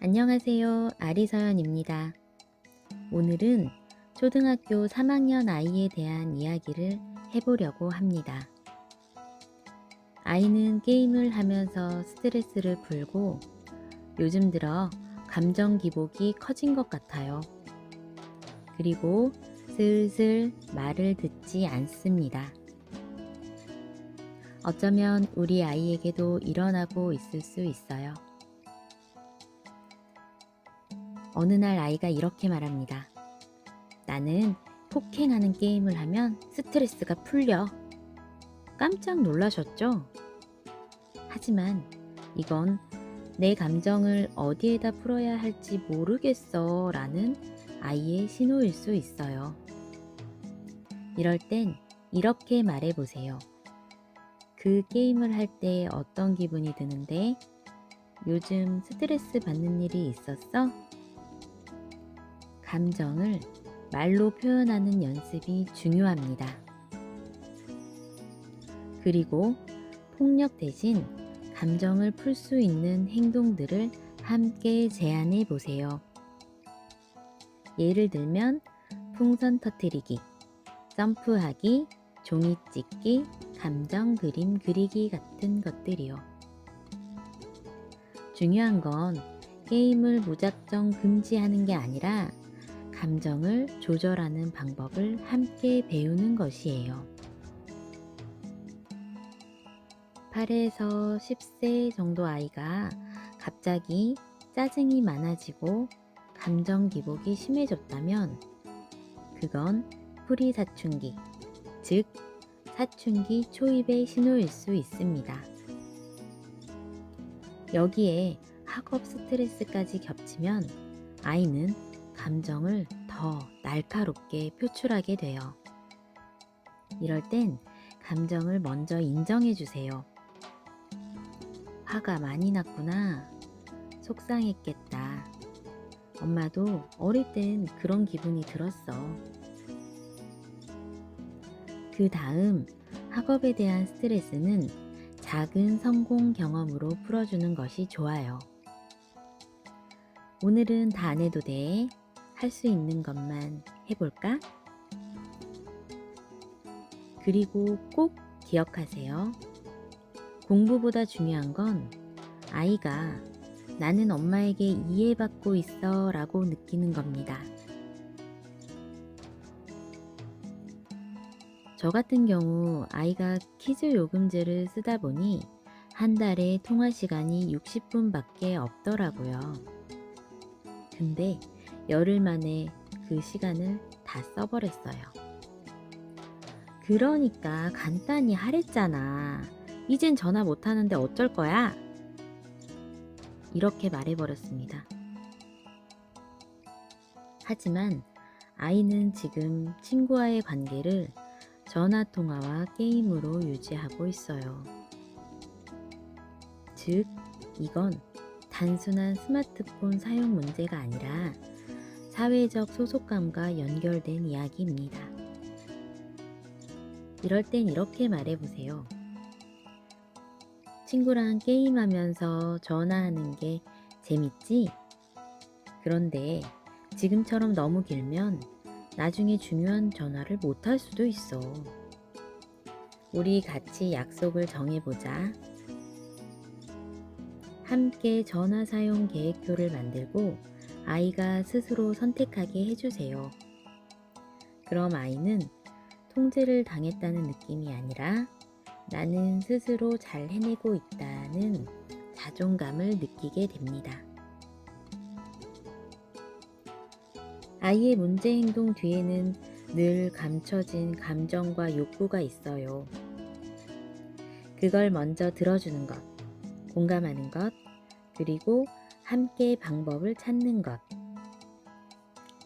안녕하세요. 아리서연입니다. 오늘은 초등학교 3학년 아이에 대한 이야기를 해보려고 합니다. 아이는 게임을 하면서 스트레스를 풀고 요즘 들어 감정 기복이 커진 것 같아요. 그리고 슬슬 말을 듣지 않습니다. 어쩌면 우리 아이에게도 일어나고 있을 수 있어요. 어느 날 아이가 이렇게 말합니다. 나는 폭행하는 게임을 하면 스트레스가 풀려. 깜짝 놀라셨죠? 하지만 이건 내 감정을 어디에다 풀어야 할지 모르겠어 라는 아이의 신호일 수 있어요. 이럴 땐 이렇게 말해보세요. 그 게임을 할 때 어떤 기분이 드는데? 요즘 스트레스 받는 일이 있었어? 감정을 말로 표현하는 연습이 중요합니다. 그리고 폭력 대신 감정을 풀 수 있는 행동들을 함께 제안해 보세요. 예를 들면 풍선 터뜨리기, 점프하기, 종이 찢기, 감정 그림 그리기 같은 것들이요. 중요한 건 게임을 무작정 금지하는 게 아니라 감정을 조절하는 방법을 함께 배우는 것이에요. 8에서 10세 정도 아이가 갑자기 짜증이 많아지고 감정 기복이 심해졌다면 그건 프리사춘기, 즉 사춘기 초입의 신호일 수 있습니다. 여기에 학업 스트레스까지 겹치면 아이는 감정을 더 날카롭게 표출하게 돼요. 이럴 땐 감정을 먼저 인정해 주세요. 화가 많이 났구나. 속상했겠다. 엄마도 어릴 땐 그런 기분이 들었어. 그 다음 학업에 대한 스트레스는 작은 성공 경험으로 풀어주는 것이 좋아요. 오늘은 다 안 해도 돼. 할 수 있는 것만 해볼까? 그리고 꼭 기억하세요. 공부보다 중요한 건 아이가 나는 엄마에게 이해받고 있어 라고 느끼는 겁니다. 저 같은 경우 아이가 퀴즈 요금제를 쓰다 보니 한 달에 통화 시간이 60분밖에 없더라고요. 근데 열흘 만에 그 시간을 다 써버렸어요. 그러니까 간단히 하랬잖아. 이젠 전화 못하는데 어쩔 거야? 이렇게 말해버렸습니다. 하지만 아이는 지금 친구와의 관계를 전화통화와 게임으로 유지하고 있어요. 즉, 이건 단순한 스마트폰 사용 문제가 아니라 사회적 소속감과 연결된 이야기입니다. 이럴 땐 이렇게 말해보세요. 친구랑 게임하면서 전화하는 게 재밌지? 그런데 지금처럼 너무 길면 나중에 중요한 전화를 못 할 수도 있어. 우리 같이 약속을 정해보자. 함께 전화 사용 계획표를 만들고 아이가 스스로 선택하게 해주세요. 그럼 아이는 통제를 당했다는 느낌이 아니라 나는 스스로 잘 해내고 있다는 자존감을 느끼게 됩니다. 아이의 문제 행동 뒤에는 늘 감춰진 감정과 욕구가 있어요. 그걸 먼저 들어주는 것, 공감하는 것, 그리고 함께 방법을 찾는 것.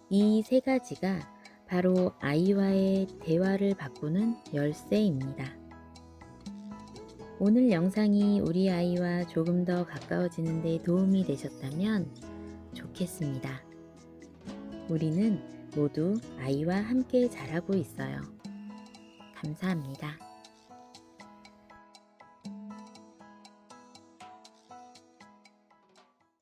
이 세 가지가 바로 아이와의 대화를 바꾸는 열쇠입니다. 오늘 영상이 우리 아이와 조금 더 가까워지는 데 도움이 되셨다면 좋겠습니다. 우리는 모두 아이와 함께 자라고 있어요. 감사합니다.